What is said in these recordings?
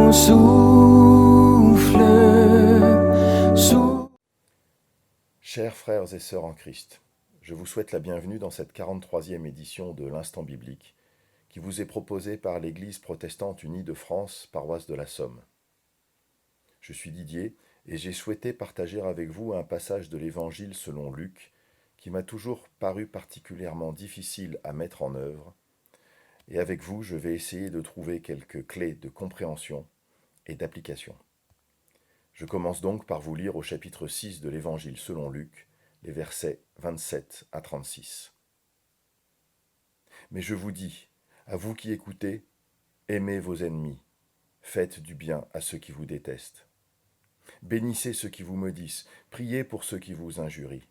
ton souffle. Chers frères et sœurs en Christ, je vous souhaite la bienvenue dans cette 43e édition de l'Instant biblique qui vous est proposée par l'Église protestante unie de France, paroisse de la Somme. Je suis Didier et j'ai souhaité partager avec vous un passage de l'Évangile selon Luc qui m'a toujours paru particulièrement difficile à mettre en œuvre. Et avec vous, je vais essayer de trouver quelques clés de compréhension et d'application. Je commence donc par vous lire au chapitre 6 de l'Évangile selon Luc, les versets 27 à 36. Mais je vous dis, à vous qui écoutez, aimez vos ennemis, faites du bien à ceux qui vous détestent. Bénissez ceux qui vous maudissent, priez pour ceux qui vous injurient.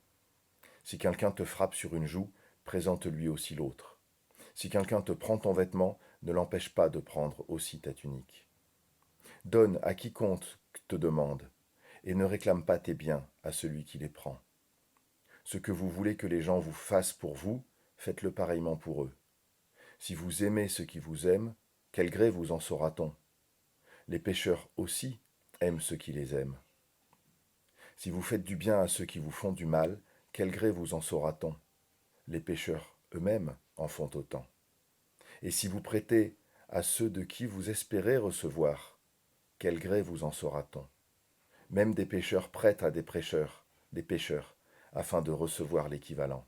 Si quelqu'un te frappe sur une joue, présente-lui aussi l'autre. Si quelqu'un te prend ton vêtement, ne l'empêche pas de prendre aussi ta tunique. Donne à quiconque te demande, et ne réclame pas tes biens à celui qui les prend. Ce que vous voulez que les gens vous fassent pour vous, faites-le pareillement pour eux. Si vous aimez ceux qui vous aiment, quel gré vous en saura-t-on? Les pécheurs aussi aiment ceux qui les aiment. Si vous faites du bien à ceux qui vous font du mal, quel gré vous en saura-t-on? Les pécheurs eux-mêmes en font autant. Et si vous prêtez à ceux de qui vous espérez recevoir, quel gré vous en saura-t-on? Même des pécheurs prêtent à des pécheurs, afin de recevoir l'équivalent.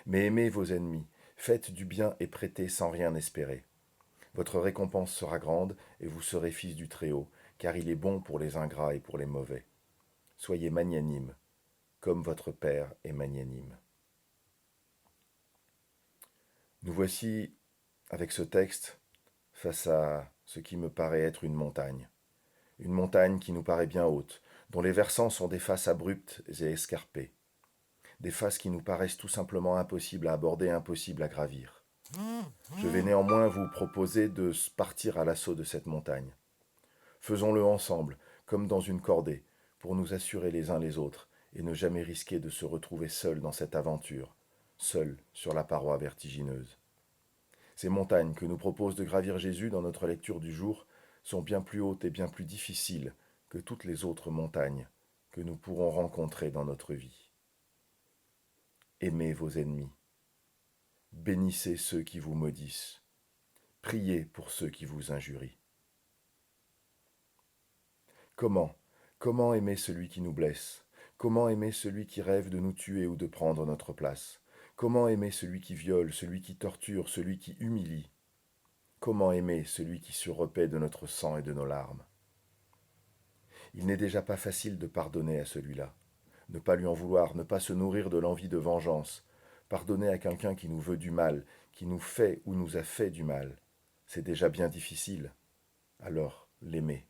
Mais aimez vos ennemis, faites du bien et prêtez sans rien espérer. Votre récompense sera grande et vous serez fils du Très-Haut, car il est bon pour les ingrats et pour les mauvais. Soyez magnanimes, comme votre Père est magnanime. Nous voici, avec ce texte, face à ce qui me paraît être une montagne. Une montagne qui nous paraît bien haute, dont les versants sont des faces abruptes et escarpées. Des faces qui nous paraissent tout simplement impossibles à aborder, impossibles à gravir. Je vais néanmoins vous proposer de partir à l'assaut de cette montagne. Faisons-le ensemble, comme dans une cordée, pour nous assurer les uns les autres et ne jamais risquer de se retrouver seuls dans cette aventure, seuls sur la paroi vertigineuse. Ces montagnes que nous propose de gravir Jésus dans notre lecture du jour sont bien plus hautes et bien plus difficiles que toutes les autres montagnes que nous pourrons rencontrer dans notre vie. Aimez vos ennemis. Bénissez ceux qui vous maudissent. Priez pour ceux qui vous injurient. Comment aimer celui qui nous blesse? Comment aimer celui qui rêve de nous tuer ou de prendre notre place? Comment aimer celui qui viole, celui qui torture, celui qui humilie? Comment aimer celui qui se repaît de notre sang et de nos larmes? Il n'est déjà pas facile de pardonner à celui-là. Ne pas lui en vouloir, ne pas se nourrir de l'envie de vengeance. Pardonner à quelqu'un qui nous veut du mal, qui nous fait ou nous a fait du mal, c'est déjà bien difficile. Alors, l'aimer.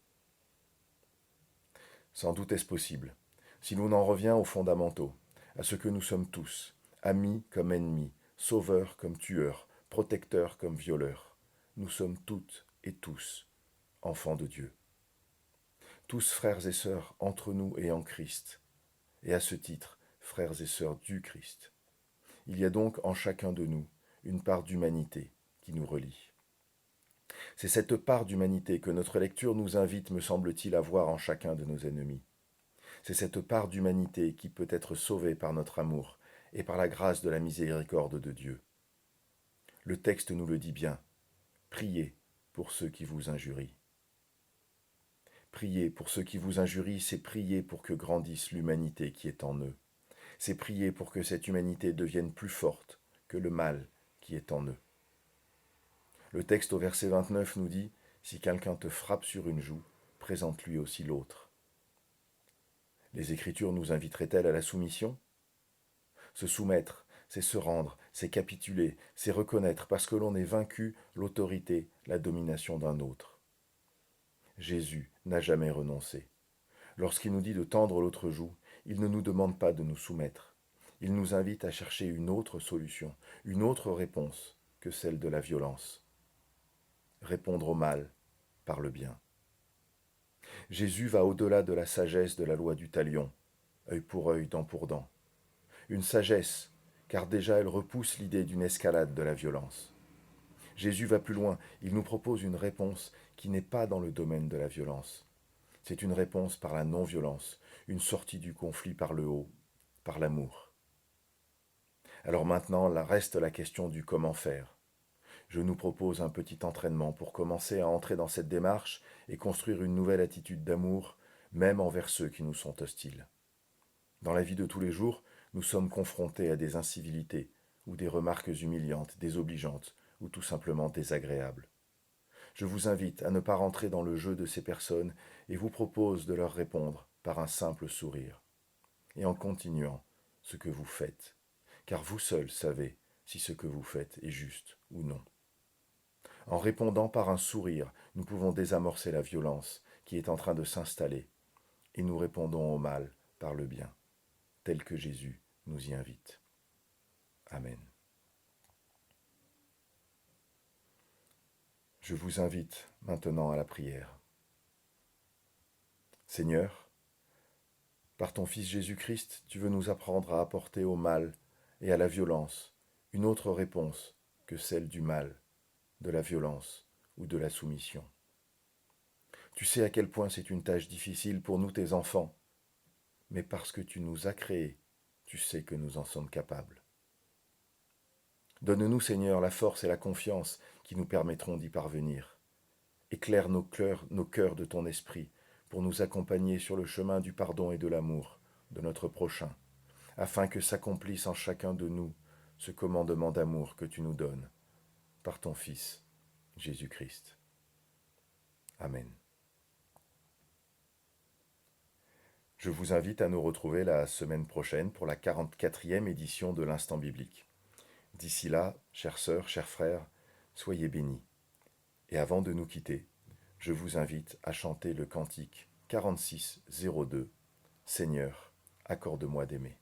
Sans doute est-ce possible, si l'on en revient aux fondamentaux, à ce que nous sommes tous, amis comme ennemis, sauveurs comme tueurs, protecteurs comme violeurs. Nous sommes toutes et tous enfants de Dieu. Tous frères et sœurs entre nous et en Christ, et à ce titre, frères et sœurs du Christ. Il y a donc en chacun de nous une part d'humanité qui nous relie. C'est cette part d'humanité que notre lecture nous invite, me semble-t-il, à voir en chacun de nos ennemis. C'est cette part d'humanité qui peut être sauvée par notre amour et par la grâce de la miséricorde de Dieu. Le texte nous le dit bien. Priez pour ceux qui vous injurient. Prier pour ceux qui vous injurient, c'est prier pour que grandisse l'humanité qui est en eux. C'est prier pour que cette humanité devienne plus forte que le mal qui est en eux. Le texte au verset 29 nous dit « Si quelqu'un te frappe sur une joue, présente-lui aussi l'autre ». Les Écritures nous inviteraient-elles à la soumission? Se soumettre, c'est se rendre, c'est capituler, c'est reconnaître parce que l'on est vaincu l'autorité, la domination d'un autre. Jésus n'a jamais renoncé. Lorsqu'il nous dit de tendre l'autre joue, il ne nous demande pas de nous soumettre. Il nous invite à chercher une autre solution, une autre réponse que celle de la violence. Répondre au mal par le bien. Jésus va au-delà de la sagesse de la loi du talion, œil pour œil, dent pour dent. Une sagesse, car déjà elle repousse l'idée d'une escalade de la violence. Jésus va plus loin, il nous propose une réponse qui n'est pas dans le domaine de la violence. C'est une réponse par la non-violence, une sortie du conflit par le haut, par l'amour. Alors maintenant, là reste la question du comment faire. Je nous propose un petit entraînement pour commencer à entrer dans cette démarche et construire une nouvelle attitude d'amour, même envers ceux qui nous sont hostiles. Dans la vie de tous les jours, nous sommes confrontés à des incivilités ou des remarques humiliantes, désobligeantes ou tout simplement désagréables. Je vous invite à ne pas rentrer dans le jeu de ces personnes et vous propose de leur répondre par un simple sourire et en continuant ce que vous faites, car vous seul savez si ce que vous faites est juste ou non. En répondant par un sourire, nous pouvons désamorcer la violence qui est en train de s'installer et nous répondons au mal par le bien, tel que Jésus nous y invite. Amen. Je vous invite maintenant à la prière. Seigneur, par ton Fils Jésus-Christ, tu veux nous apprendre à apporter au mal et à la violence une autre réponse que celle du mal, de la violence ou de la soumission. Tu sais à quel point c'est une tâche difficile pour nous, tes enfants, mais parce que tu nous as créés, tu sais que nous en sommes capables. Donne-nous, Seigneur, la force et la confiance qui nous permettront d'y parvenir. Éclaire nos cœurs de ton esprit pour nous accompagner sur le chemin du pardon et de l'amour de notre prochain, afin que s'accomplisse en chacun de nous ce commandement d'amour que tu nous donnes, par ton Fils, Jésus-Christ. Amen. Je vous invite à nous retrouver la semaine prochaine pour la 44e édition de l'Instant biblique. D'ici là, chères sœurs, chers frères, soyez bénis. Et avant de nous quitter, je vous invite à chanter le cantique 4602, Seigneur, accorde-moi d'aimer.